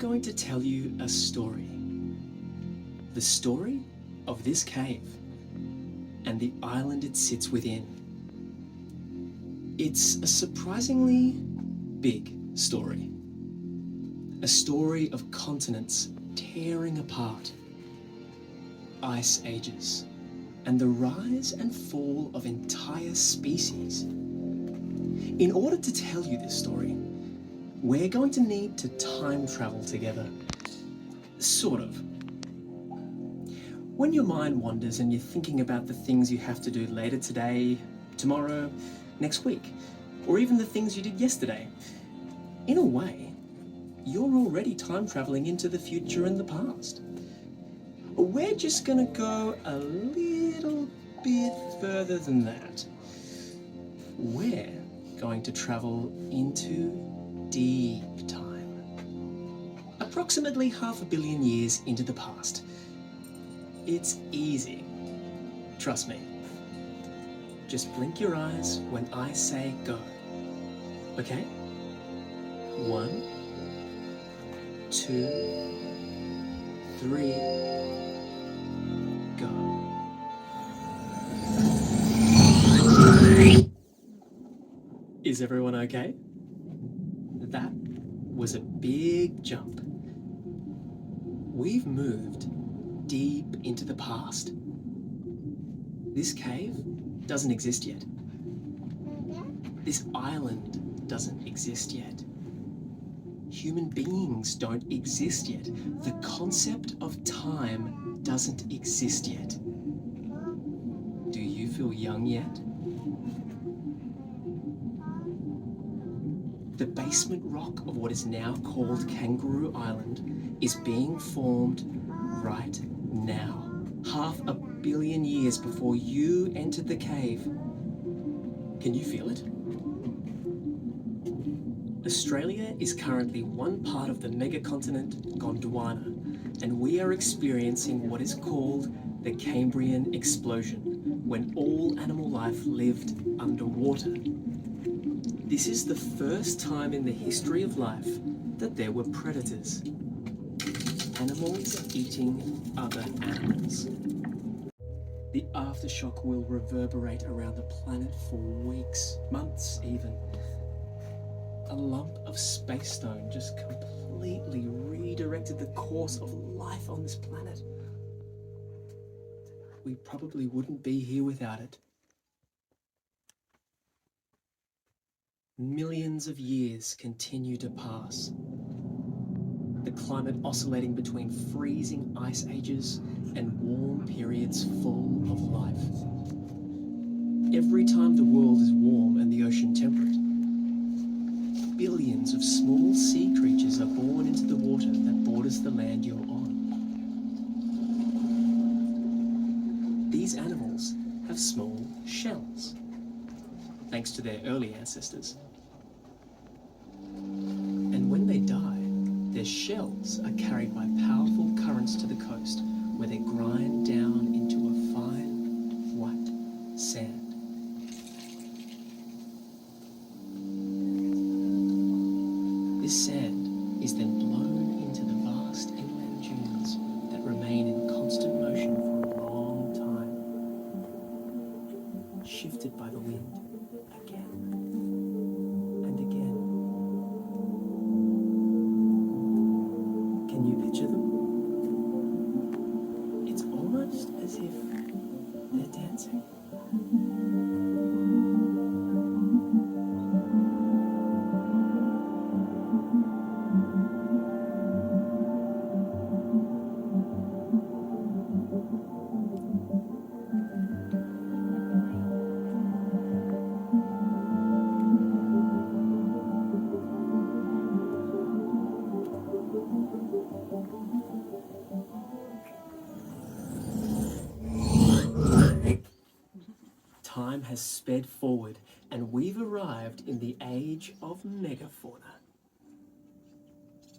going to tell you a story. The story of this cave and the island it sits within. It's a surprisingly big story. A story of continents tearing apart, ice ages, and the rise and fall of entire species. In order to tell you this story, we're going to need to time travel together. Sort of. When your mind wanders and you're thinking about the things you have to do later today, tomorrow, next week, or even the things you did yesterday, in a way, you're already time traveling into the future and the past. We're just gonna go a little bit further than that. We're going to travel into deep time. Approximately 500 million years into the past. It's easy. Trust me. Just blink your eyes when I say go. Okay? 1, 2, 3, go. Is everyone okay? That was a big jump. We've moved deep into the past. This cave doesn't exist yet. This island doesn't exist yet. Human beings don't exist yet. The concept of time doesn't exist yet. Do you feel young yet? The basement rock of what is now called Kangaroo Island is being formed right now, 500 million years before you entered the cave. Can you feel it? Australia is currently one part of the megacontinent Gondwana, and we are experiencing what is called the Cambrian explosion, when all animal life lived underwater. This is the first time in the history of life that there were predators. Animals eating other animals. The aftershock will reverberate around the planet for weeks, months even. A lump of space stone just completely redirected the course of life on this planet. We probably wouldn't be here without it. Millions of years continue to pass. The climate oscillating between freezing ice ages and warm periods full of life. Every time the world is warm and the ocean temperate, billions of small sea creatures are born into the water that borders the land you're on. These animals have small shells, thanks to their early ancestors. And when they die, their shells are carried by powerful currents to the coast, where they grind down into a fine, white sand. This sand is then blown into the vast inland dunes that remain in constant motion for a long time, shifted by the wind again and again. Can you picture them? It's almost as if they're dancing. Time has sped forward, and we've arrived in the age of Megafauna.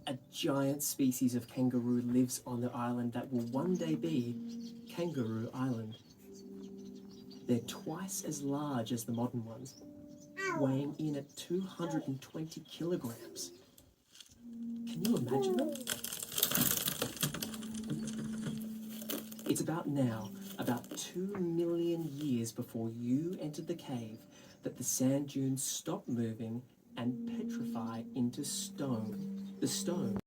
A giant species of kangaroo lives on the island that will one day be Kangaroo Island. They're twice as large as the modern ones, weighing in at 220 kilograms. Can you imagine them? It's about now, about 2 million years before you entered the cave, that the sand dunes stop moving and petrify into stone. The stone